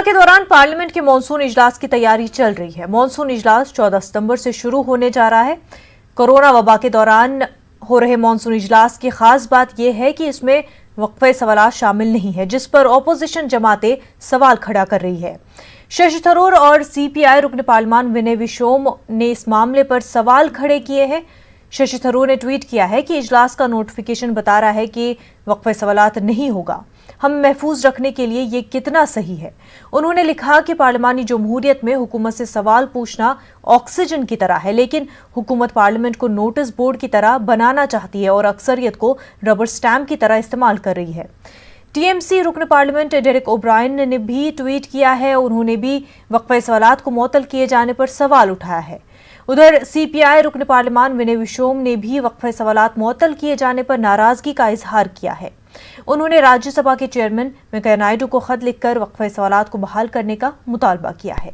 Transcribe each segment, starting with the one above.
के दौरान पार्लियामेंट के मॉनसून इजलास की तैयारी चल रही है। मॉनसून इजलास 14 सितंबर से शुरू होने जा रहा है। कोरोना वबा के दौरान हो रहे मॉनसून इजलास की खास बात यह है कि इसमें वक्फे सवालात शामिल नहीं है, जिस पर ऑपोजिशन जमातें सवाल खड़ा कर रही है। शशि थरूर और सीपीआई रुकन पार्लियामान विनय विश्वम ने इस मामले पर सवाल खड़े किए हैं। शशि थरूर ने ट्वीट किया है कि इजलास का नोटिफिकेशन बता रहा है कि वक्फे सवालात नहीं होगा। हम महफूज रखने के लिए ये कितना सही है। उन्होंने लिखा कि पार्लियामानी जमहूरियत में हुकूमत से सवाल पूछना ऑक्सीजन की तरह है, लेकिन हुकूमत पार्लियामेंट को नोटिस बोर्ड की तरह बनाना चाहती है और अक्सरियत को रबर स्टैम्प की तरह इस्तेमाल कर रही है। टीएमसी रुकन पार्लियामेंट डेरेक ओब्रायन ने भी ट्वीट किया है। उन्होंने भी वक्फे सवालात को मुअत्तल किए जाने पर सवाल उठाया है। उधर सीपीआई रुकन पार्लियामान विनय विश्वम ने भी वक्फे सवालात मुअत्तल किए जाने पर नाराजगी का इजहार किया है। उन्होंने राज्यसभा के चेयरमैन वेंकैया नायडू को खत लिखकर वक्फे सवालात को बहाल करने का मुतालबा किया है।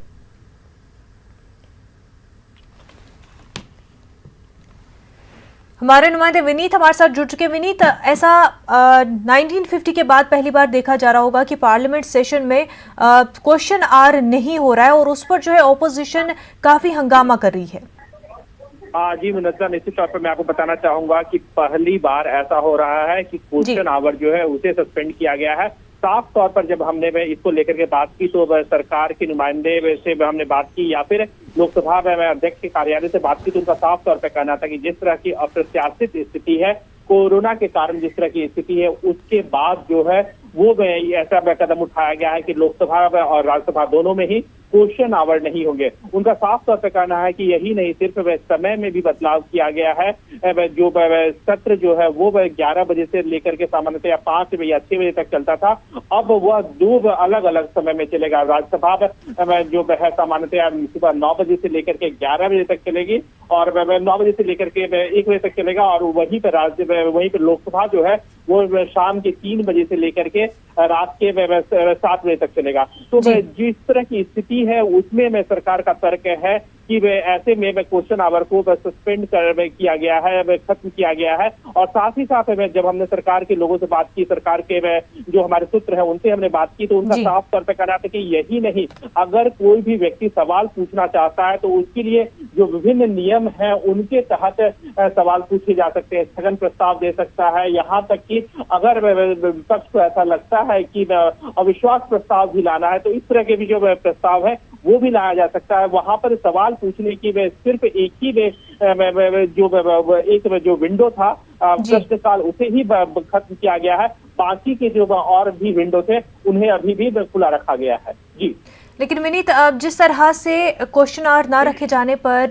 हमारे नुमाइंदे विनीत हमारे साथ जुड़ चुके। विनीत, ऐसा 1950 के बाद पहली बार देखा जा रहा होगा कि पार्लियामेंट सेशन में क्वेश्चन आवर नहीं हो रहा है और उस पर जो है ऑपोजिशन काफी हंगामा कर रही है। जी मुनस्सा, निश्चित तौर पर मैं आपको बताना चाहूंगा कि पहली बार ऐसा हो रहा है कि क्वेश्चन आवर जो है उसे सस्पेंड किया गया है। साफ तौर पर जब हमने इसको लेकर के बात की तो सरकार के नुमाइंदे से हमने बात की या फिर लोकसभा में अध्यक्ष के कार्यालय से बात की तो उनका साफ तौर पर कहना था कि जिस तरह की अप्रत्याशित स्थिति है, कोरोना के कारण जिस तरह की स्थिति है, उसके बाद जो है वो ऐसा कदम उठाया गया है कि लोकसभा और राज्यसभा दोनों में ही क्वेश्चन आवर नहीं होंगे। उनका साफ तौर पर कहना है कि यही नहीं, सिर्फ समय में भी बदलाव किया गया है। जो सत्र जो है वो 11 बजे से लेकर के सामान्यतः 5 या 6 बजे तक चलता था, अब वह 2 अलग अलग समय में चलेगा। राज्यसभा जो है सामान्यतः सुबह 9 बजे से लेकर के 11 बजे तक चलेगी और 9 बजे से लेकर के 1 बजे तक चलेगा और वहीं पर लोकसभा जो है वो शाम के 3 बजे से लेकर के रात के 7 बजे तक चलेगा। तो जिस तरह की स्थिति है उसमें में सरकार का तर्क है कि ऐसे में क्वेश्चन आवर को सस्पेंड किया गया है, खत्म किया गया है। और साथ ही साथ जब हमने सरकार के लोगों से बात की, सरकार के जो हमारे सूत्र है उनसे हमने बात की तो उनका साफ तौर पर कहना था कि यही नहीं, अगर कोई भी व्यक्ति सवाल पूछना चाहता है तो उसके लिए जो विभिन्न नियम है उनके तहत सवाल पूछे जा सकते हैं, स्थगन प्रस्ताव दे सकता है। यहाँ तक कि अगर विपक्ष को ऐसा लगता है कि अविश्वास प्रस्ताव भी लाना है तो इस तरह के भी जो प्रस्ताव है वो भी लाया जा सकता है। वहां पर सवाल पूछने की सिर्फ एक ही जो विंडो था प्रश्नकाल उसे ही खत्म किया गया है। बाकी के जो और भी विंडो थे उन्हें अभी भी खुला रखा गया है। जी, लेकिन विनीत, जिस तरह से क्वेश्चन आवर न रखे जाने पर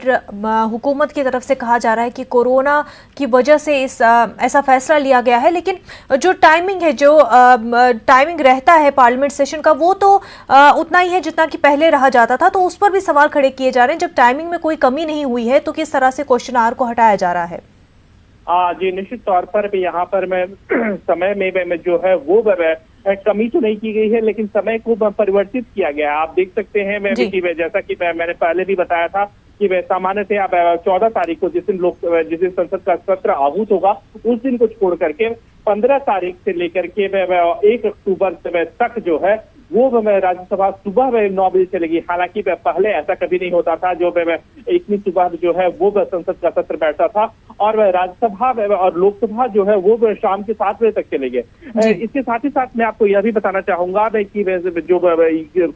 हुकूमत की तरफ से कहा जा रहा है कि कोरोना की वजह से ऐसा फैसला लिया गया है, लेकिन जो टाइमिंग है, जो टाइमिंग रहता है पार्लियामेंट सेशन का, वो तो उतना ही है जितना कि पहले रहा जाता था। तो उस पर भी सवाल खड़े किए जा रहे हैं। जब टाइमिंग में कोई कमी नहीं हुई है तो किस तरह से क्वेश्चन आवर को हटाया जा रहा है? जी, निश्चित तौर पर भी यहाँ पर मैं समय में जो है वो कमी तो नहीं की गई है, लेकिन समय को परिवर्तित किया गया है। आप देख सकते हैं जैसा कि मैंने पहले भी बताया था कि सामान्यतः 14 तारीख को जिस दिन संसद का सत्र आहूत होगा उस दिन को छोड़ करके 15 तारीख से लेकर के 1 अक्टूबर तक जो है वो राज्यसभा सुबह 9 बजे चलेगी। हालांकि पहले ऐसा कभी नहीं होता था, जो इतनी सुबह जो है वो संसद का सत्र बैठता था और राज्यसभा और लोकसभा जो है वो शाम के 7 बजे तक चलेंगे। इसके साथ ही साथ मैं आपको यह भी बताना चाहूंगा कि जो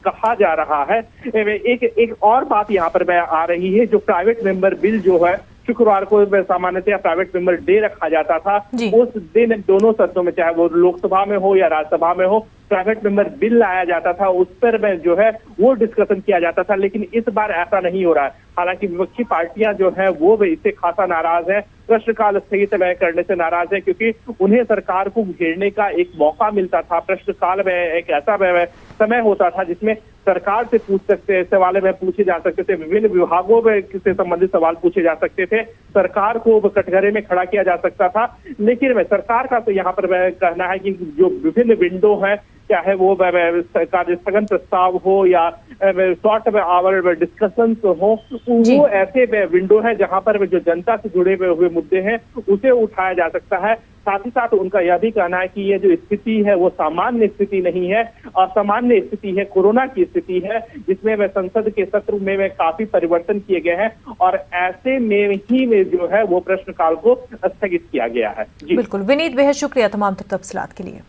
कहा जा रहा है, एक और बात यहाँ पर आ रही है। जो प्राइवेट मेंबर बिल जो है शुक्रवार को सामान्यतः प्राइवेट मेंबर डे रखा जाता था, उस दिन दोनों सदनों में, चाहे वो लोकसभा में हो या राज्यसभा में हो, प्राइवेट मेंबर बिल लाया जाता था, उस पर जो है वो डिस्कशन किया जाता था। लेकिन इस बार ऐसा नहीं हो रहा है। हालांकि विपक्षी पार्टियां जो है वो इससे खासा नाराज है, प्रश्नकाल स्थगित करने से नाराज है, क्योंकि उन्हें सरकार को घेरने का एक मौका मिलता था। प्रश्नकाल में एक ऐसा समय होता था जिसमें सरकार से सवाल पूछे जा सकते थे, विभिन्न विभागों से संबंधित सवाल पूछे जा सकते थे, सरकार को कटघरे में खड़ा किया जा सकता था। लेकिन सरकार का तो यहाँ पर कहना है कि जो विभिन्न विंडो है चाहे वो कार्य स्थगन प्रस्ताव हो या शॉर्ट आवर डिस्कशन हो, वो ऐसे विंडो है जहां पर जो जनता से जुड़े हुए मुद्दे हैं उसे उठाया जा सकता है। साथ ही साथ उनका यह भी कहना है कि ये जो स्थिति है वो सामान्य स्थिति नहीं है, असामान्य स्थिति है, कोरोना की स्थिति है, जिसमें वह संसद के सत्र में काफी परिवर्तन किए गए हैं और ऐसे में ही में जो है वो प्रश्नकाल को स्थगित किया गया है। जी बिल्कुल विनीत, बेहद शुक्रिया तमाम तफसीलात के लिए।